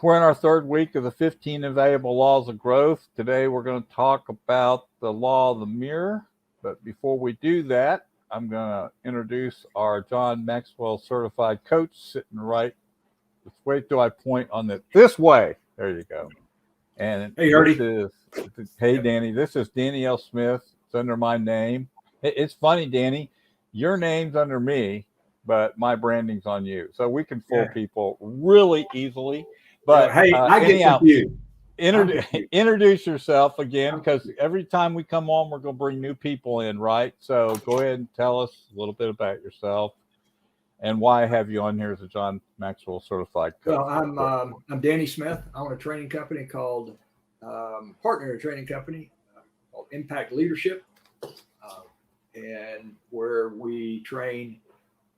we're in our third week of the 15 Invaluable Laws of Growth. Today we're going to talk about the law of the mirror. But before we do that, I'm going to introduce our John Maxwell certified coach sitting right. Wait till I point on it this way. There you go. And hey, hey, Danny, this is Danny L. Smith. It's under my name. It's funny, Danny, your name's under me, but my branding's on you. So we can fool people really easily. But hey, I get confused. Introduce yourself again, because every time we come on, we're going to bring new people in, right? So go ahead and tell us a little bit about yourself and why I have you on here as a John Maxwell certified coach. Well, I'm Danny Smith. I own a training company called partner training company called Impact Leadership, and where we train.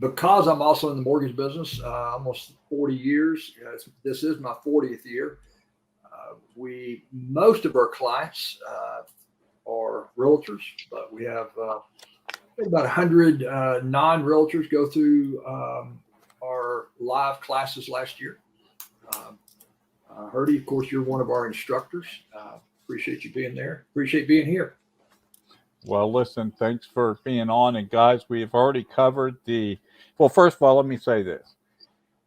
Because I'm also in the mortgage business, almost 40 years. This is my 40th year. Most of our clients are realtors, but we have about 100 non-realtors go through our live classes last year. Herdy, of course, you're one of our instructors. Appreciate you being there. Appreciate being here. Well, listen, thanks for being on. And guys, we have already covered well, first of all, let me say this.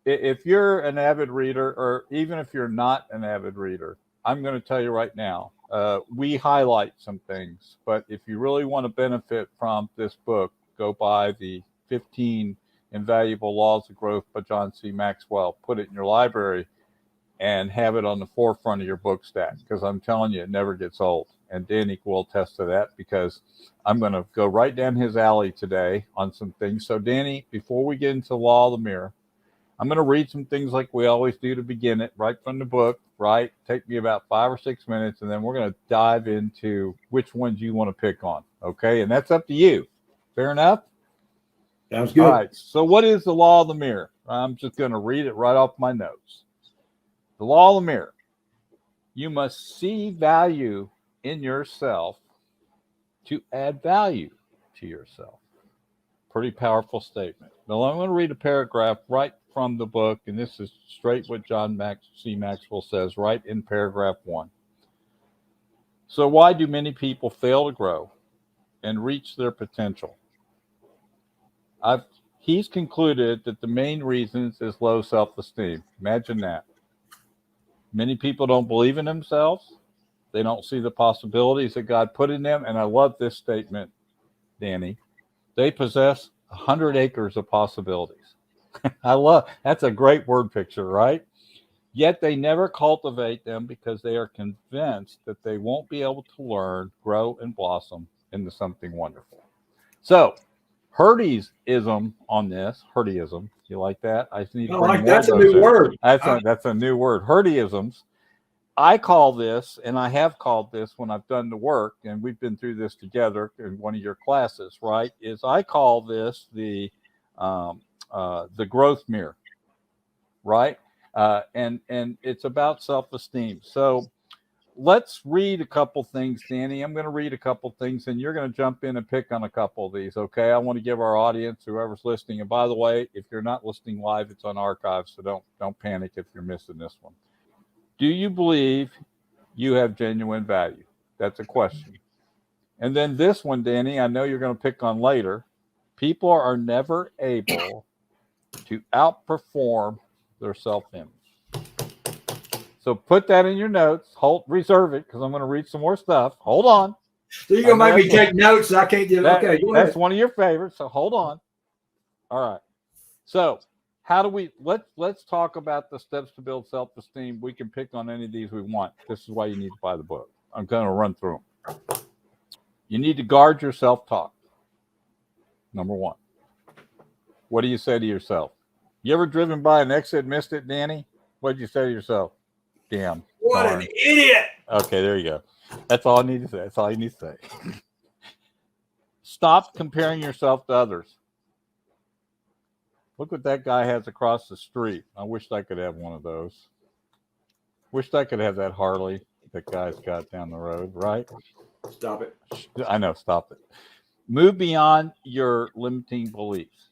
If you're an avid reader, or even if you're not an avid reader, I'm going to tell you right now, we highlight some things. But if you really want to benefit from this book, go buy the 15 Invaluable Laws of Growth by John C. Maxwell. Put it in your library and have it on the forefront of your book stack, because I'm telling you, it never gets old. And Danny will attest to that, because I'm going to go right down his alley today on some things. So, Danny, before we get into the law of the mirror, I'm going to read some things like we always do to begin it, right from the book, right? Take me about 5 or 6 minutes, and then we're going to dive into which ones you want to pick on, okay? And that's up to you. Fair enough? Sounds good. All right. So what is the law of the mirror? I'm just going to read it right off my notes. The law of the mirror. You must see value in yourself to add value to yourself. Pretty powerful statement. Now, I'm going to read a paragraph right from the book, and this is straight what John C. Maxwell says right in paragraph 1. So why do many people fail to grow and reach their potential? He's concluded that the main reasons is low self-esteem. Imagine that. Many people don't believe in themselves. They don't see the possibilities that God put in them. And I love this statement, Danny. They possess 100 acres of possibilities. That's a great word picture, right? Yet they never cultivate them, because they are convinced that they won't be able to learn, grow, and blossom into something wonderful. So, Herdyism on this, Herdyism, you like that? I need to bring more that's of a those new word. That's a new word. Herdyisms. I call this, and I have called this when I've done the work, and we've been through this together in one of your classes, right? Is I call this the growth mirror, right? And it's about self-esteem. So let's read a couple things, Danny. I'm going to read a couple things, and you're going to jump in and pick on a couple of these, okay? I want to give our audience, whoever's listening, and by the way, if you're not listening live, it's on archive, so don't panic if you're missing this one. Do you believe you have genuine value? That's a question. And then this one, Danny, I know you're going to pick on later. People are never able to outperform their self-image. So put that in your notes. Reserve it, because I'm going to read some more stuff. Hold on. So you're going to make me take notes. I can't do it. Okay, go ahead. That's one of your favorites, so hold on. All right. So how do we let's talk about the steps to build self-esteem. We can pick on any of these we want. This is why you need to buy the book. I'm going to run through them. You need to guard your self-talk. Number 1. What do you say to yourself? You ever driven by an exit, missed it, Danny? What did you say to yourself? Damn. What darn. an idiot. Okay, there you go. That's all I need to say. That's all you need to say. Stop comparing yourself to others. Look what that guy has across the street. I wish I could have one of those. Wish I could have that Harley that guy's got down the road, right? Stop it. I know, stop it. Move beyond your limiting beliefs.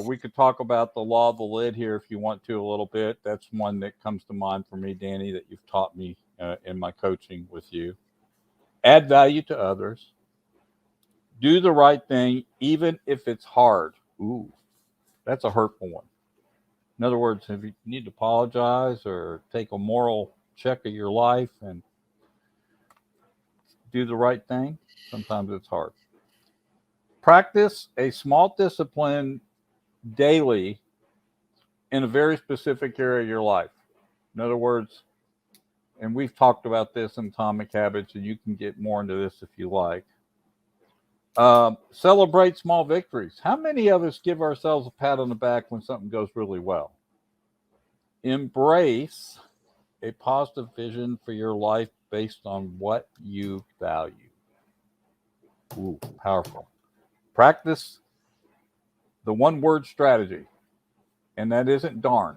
We could talk about the law of the lid here if you want to a little bit. That's one that comes to mind for me, Danny, that you've taught me in my coaching with you. Add value to others. Do the right thing, even if it's hard. Ooh, that's a hurtful one. In other words, if you need to apologize or take a moral check of your life and do the right thing, sometimes it's hard. Practice a small discipline daily in a very specific area of your life. In other words, and we've talked about this in Atomic Habits, and you can get more into this if you like. Celebrate small victories. How many of us give ourselves a pat on the back when something goes really well? Embrace a positive vision for your life based on what you value. Ooh, powerful. Practice the one word strategy, and that isn't darn.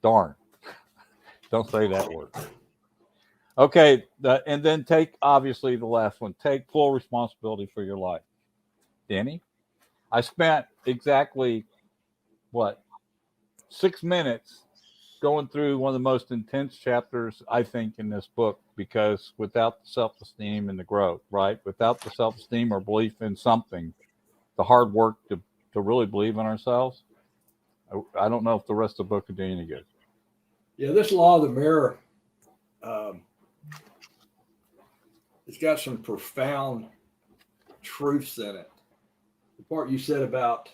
Darn. Don't say that word. Okay, and then take, obviously, the last one. Take full responsibility for your life. Danny, I spent exactly, 6 minutes going through one of the most intense chapters, I think, in this book, because without the self-esteem and the growth, right? Without the self-esteem or belief in something, the hard work to really believe in ourselves, I don't know if the rest of the book would do any good. Yeah, this law of the mirror, it's got some profound truths in it. The part you said about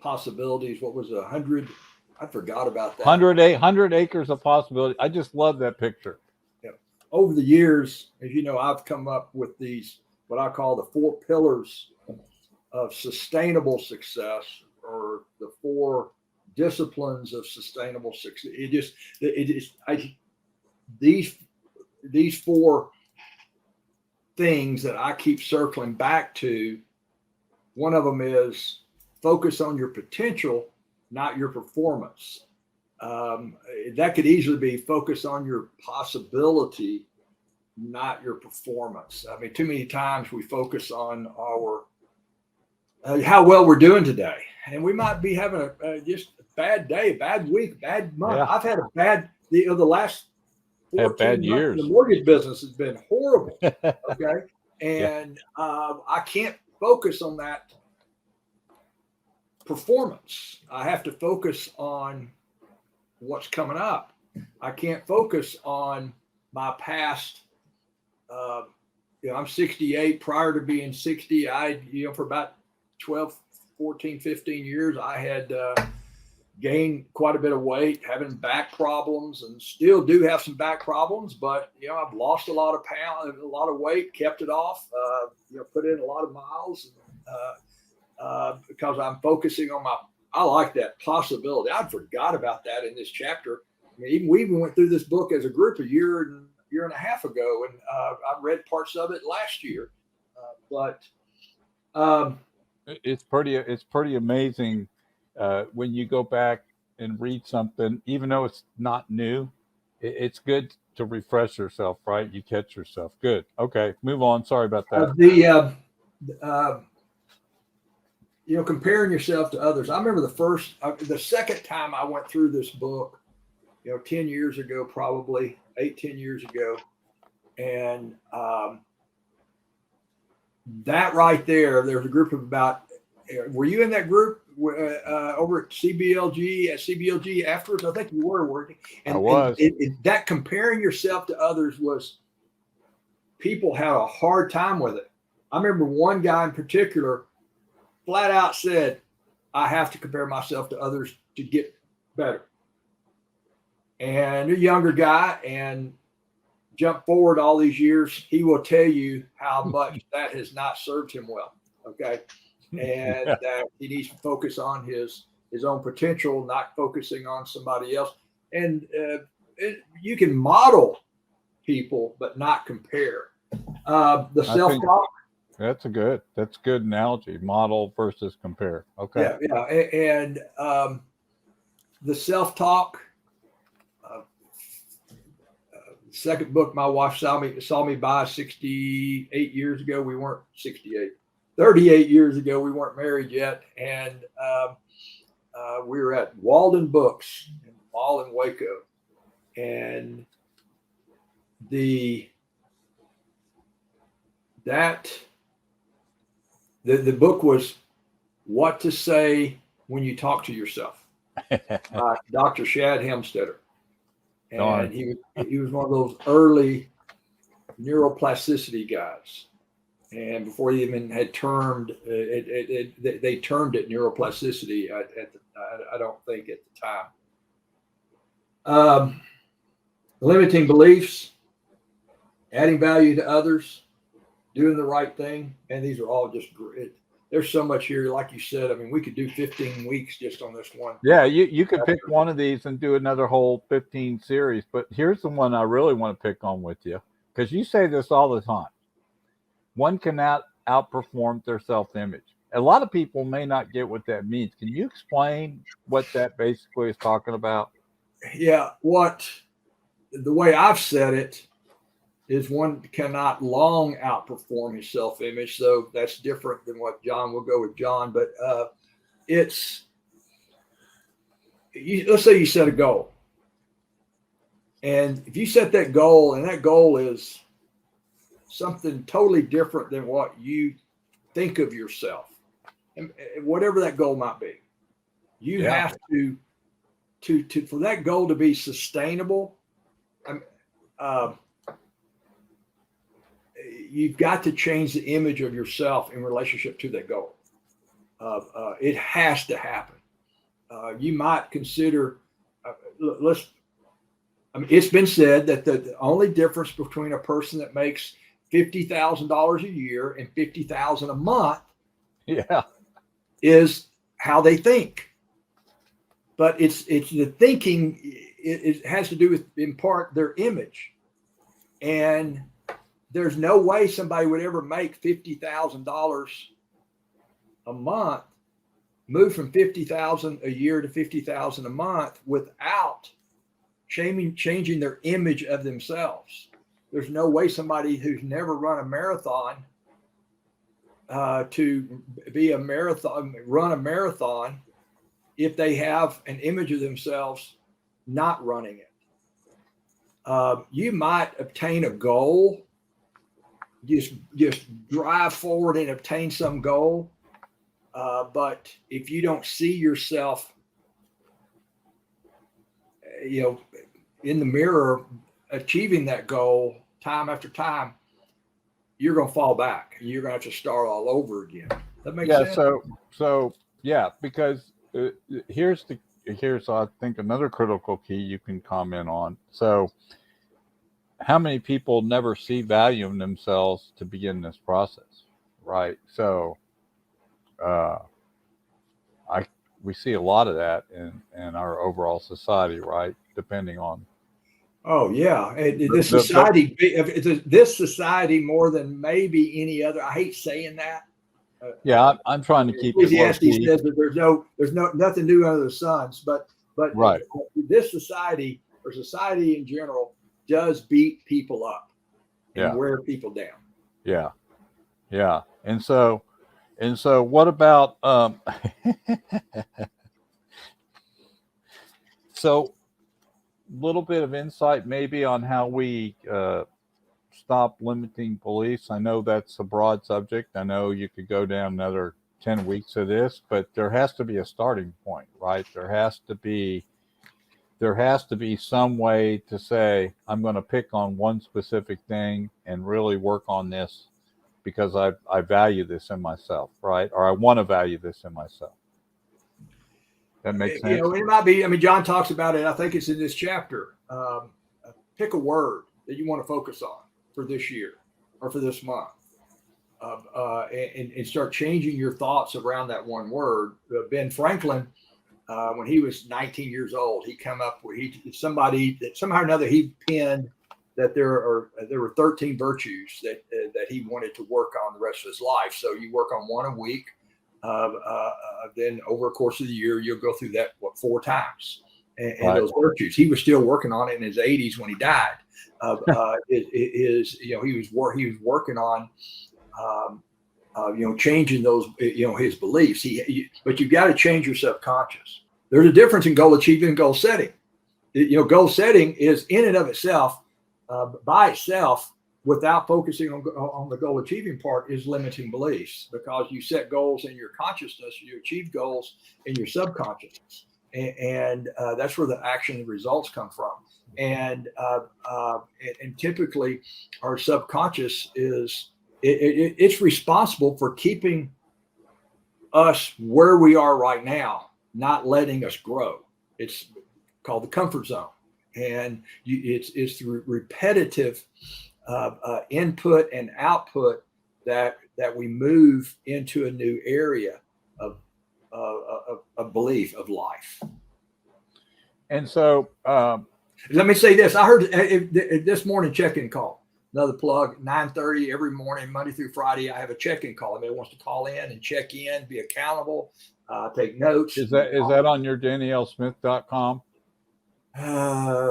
possibilities, what was 100? I forgot about that. 100 acres of possibility. I just love that picture. Yeah. Over the years, as you know, I've come up with these, what I call the 4 pillars of sustainable success, or the 4 disciplines of sustainable success. These 4 things that I keep circling back to. One of them is focus on your potential, not your performance. That could easily be focus on your possibility, not your performance. I mean, too many times we focus on our how well we're doing today, and we might be having just a bad day, bad week, bad month. Yeah. I've had a bad the last 14 bad months years. in the mortgage business has been horrible. Okay, and I can't focus on that performance. I have to focus on what's coming up. I can't focus on my past. I'm 68. Prior to being 60, for about 12, 14, 15 years, I had gained quite a bit of weight, having back problems, and still do have some back problems. But I've lost a lot of pounds, a lot of weight, kept it off. Put in a lot of miles. Because I'm focusing on I like that possibility. I forgot about that in this chapter. I mean, we even went through this book as a group a year and a half ago, and I read parts of it last year. But it's pretty amazing when you go back and read something, even though it's not new. It's good to refresh yourself, right? You catch yourself. Good. Okay, move on. Sorry about that. Comparing yourself to others. I remember the second time I went through this book, 10 years ago, probably 10 years ago. And that right there was a group of were you in that group over at CBLG afterwards? I think you were working. And I was. That comparing yourself to others people had a hard time with it. I remember one guy in particular flat out said, I have to compare myself to others to get better. And a younger guy, and jump forward all these years, he will tell you how much that has not served him well. Okay. And that he needs to focus on his own potential, not focusing on somebody else. And you can model people, but not compare. The self-talk. That's a good analogy. Model versus compare. Okay. Yeah. And the self-talk. Second book my wife saw me buy 68 years ago. We weren't 68. 38 years ago. We weren't married yet, and we were at Walden Books in the mall in Waco, and the book was What to Say When You Talk to Yourself by Dr. Shad Helmstetter. And he was one of those early neuroplasticity guys. And before he even had termed it, they termed it neuroplasticity. I don't think at the time. Limiting beliefs, adding value to others, doing the right thing, and these are all just great. There's so much here, like you said. I mean, we could do 15 weeks just on this one. Yeah, you could pick one of these and do another whole 15 series. But here's the one I really want to pick on with you, because you say this all the time. One cannot outperform their self-image. A lot of people may not get what that means. Can you explain what that basically is talking about? Yeah, the way I've said it is one cannot long outperform his self-image. So that's different than what John, will go with John, but let's say you set a goal. And if you set that goal, and that goal is something totally different than what you think of yourself, and whatever that goal might be, you have to for that goal to be sustainable, you've got to change the image of yourself in relationship to that goal. It has to happen. You might consider, it's been said that the only difference between a person that makes $50,000 a year and $50,000 a month, is how they think. But it's the thinking. It has to do with, in part, their image. And there's no way somebody would ever make $50,000 a month, move from $50,000 a year to $50,000 a month without changing their image of themselves. There's no way somebody who's never run a marathon to run a marathon if they have an image of themselves not running it. You might obtain a goal, just drive forward and obtain some goal. But if you don't see yourself, in the mirror achieving that goal time after time, you're going to fall back. You're going to have to start all over again. That makes sense. So because here's I think another critical key you can comment on. So how many people never see value in themselves to begin this process, right? So we see a lot of that in our overall society, right? Depending on. Oh yeah, this society more than maybe any other. I hate saying that. I'm trying to keep Ecclesiastes says that there's nothing new under the sun, but right. This society, or society in general, does beat people up and wear people down. Yeah. And so what about so little bit of insight maybe on how we stop limiting beliefs. I know that's a broad subject. I know you could go down another 10 weeks of this, but there has to be a starting point, right? There has to be some way to say, I'm going to pick on one specific thing and really work on this because I value this in myself, right? Or I want to value this in myself. That makes sense. It might be, John talks about it. I think it's in this chapter. Pick a word that you want to focus on for this year or for this month, and start changing your thoughts around that one word. Ben Franklin, when he was 19 years old, he came up with somebody that somehow or another he penned that there were 13 virtues that he wanted to work on the rest of his life. So you work on one a week. Then over a course of the year, you'll go through that 4 times, and right. Those virtues. He was still working on it in his 80s when he died. He was working on changing those, his beliefs. But you've got to change your subconscious. There's a difference in goal achieving and goal setting. Goal setting is in and of itself, by itself, without focusing on the goal achieving part, is limiting beliefs, because you set goals in your consciousness, you achieve goals in your subconsciousness, and that's where the action and results come from. And typically, our subconscious it's responsible for keeping us where we are right now, not letting us grow. It's called the comfort zone, and it's through repetitive input and output that we move into a new area of belief of life. And so, let me say this: I heard this morning check-in call. Another plug, 9:30 every morning, Monday through Friday. I have a check-in call. Anybody wants to call in and check in, be accountable, take notes. Is that on your DanielleSmith.com?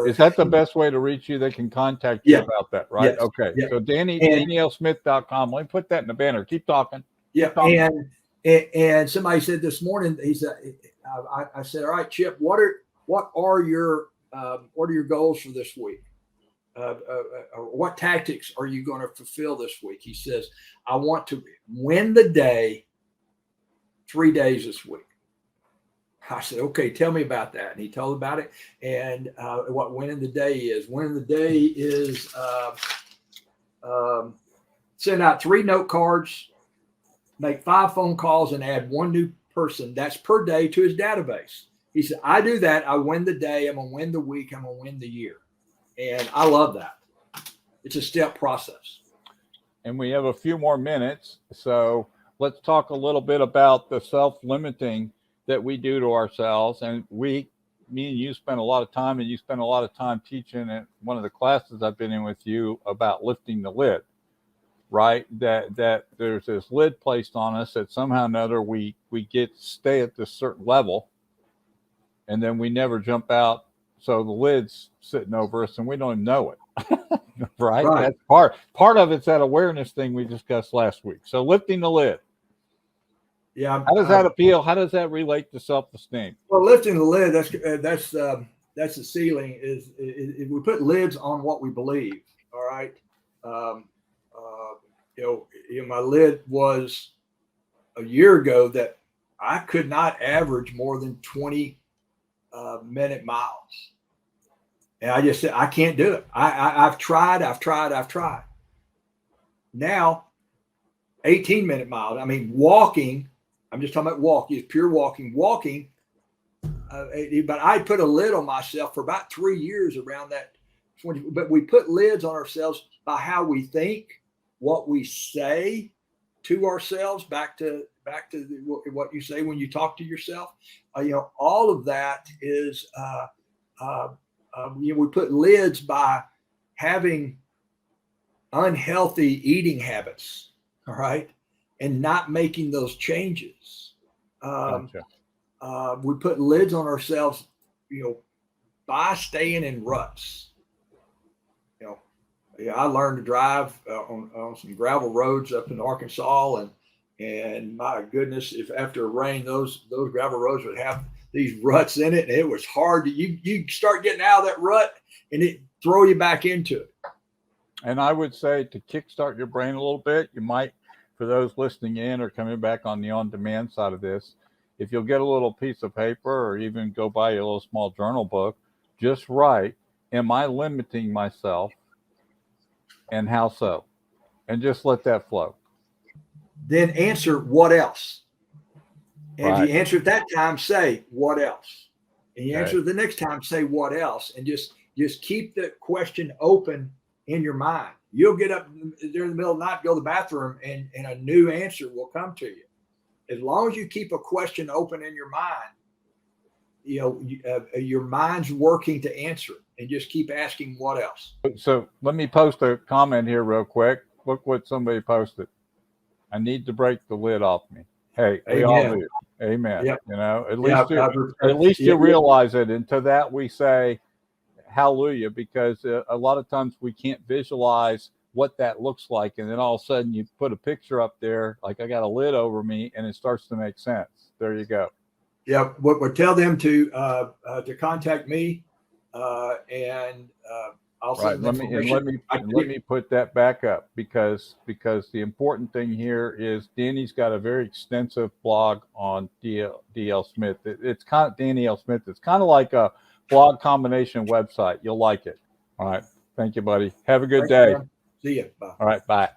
Is that the best way to reach you? They can contact you about that, right? Yes. Okay. Yeah. So DanielleSmith.com. Let me put that in the banner. Keep talking. Yeah. And somebody said this morning, I said, all right, Chip, what are your goals for this week? What tactics are you going to fulfill this week? He says, I want to win the day 3 days this week. I said, okay, tell me about that. And he told about it. And what winning the day is. Winning the day is send out 3 note cards, make 5 phone calls, and add 1 new person. That's per day to his database. He said, I do that. I win the day. I'm going to win the week. I'm going to win the year. And I love that. It's a step process. And we have a few more minutes. So let's talk a little bit about the self-limiting that we do to ourselves. And me and you spend a lot of time, and you spend a lot of time teaching at one of the classes I've been in with you about lifting the lid, right? That there's this lid placed on us that somehow or another we stay at this certain level, and then we never jump out. So the lid's sitting over us and we don't even know it. Right? That's part of it's that awareness thing we discussed last week. So lifting the lid. Yeah. How does that appeal? How does that relate to self-esteem? Well, lifting the lid, that's the ceiling is we put lids on what we believe. All right. My lid was a year ago that I could not average more than 20 minute miles. And I just said, I can't do it. I've tried. Now, 18-minute miles. I mean, walking, I'm just talking about walking, it's pure walking. But I put a lid on myself for about 3 years around that 20. But we put lids on ourselves by how we think, what we say to ourselves, back to what you say when you talk to yourself. All of that is, we put lids by having unhealthy eating habits, all right, and not making those changes. Gotcha. We put lids on ourselves, by staying in ruts. I learned to drive on some gravel roads up in Arkansas, and my goodness, if after a rain, those gravel roads would have these ruts in it, and it was hard to you start getting out of that rut, and it throw you back into it. And I would say to kickstart your brain a little bit, you might, for those listening in or coming back on the on-demand side of this, if you'll get a little piece of paper or even go buy a little small journal book, just write, am I limiting myself, and how so? And just let that flow. Then answer what else. And right. If you answer it that time, say what else. And you answer it the next time, say what else. And just keep the question open in your mind. You'll get up during the middle of the night, go to the bathroom, and a new answer will come to you. As long as you keep a question open in your mind, your mind's working to answer it, and just keep asking what else. So let me post a comment here real quick. Look what somebody posted. I need to break the lid off me. Hey, we all do. Amen. Yep. At least you realize it. And to that we say hallelujah, because a lot of times we can't visualize what that looks like. And then all of a sudden you put a picture up there, like I got a lid over me, and it starts to make sense. There you go. Yeah. We'll tell them to contact me, and I'll Right. send them Let me put that back up, because the important thing here is Danny's got a very extensive blog on DL Smith. It's kind of Danny L. Smith. It's kind of like a blog combination website. You'll like it. All right. Thank you, buddy. Have a good day. See you. Bye. All right. Bye.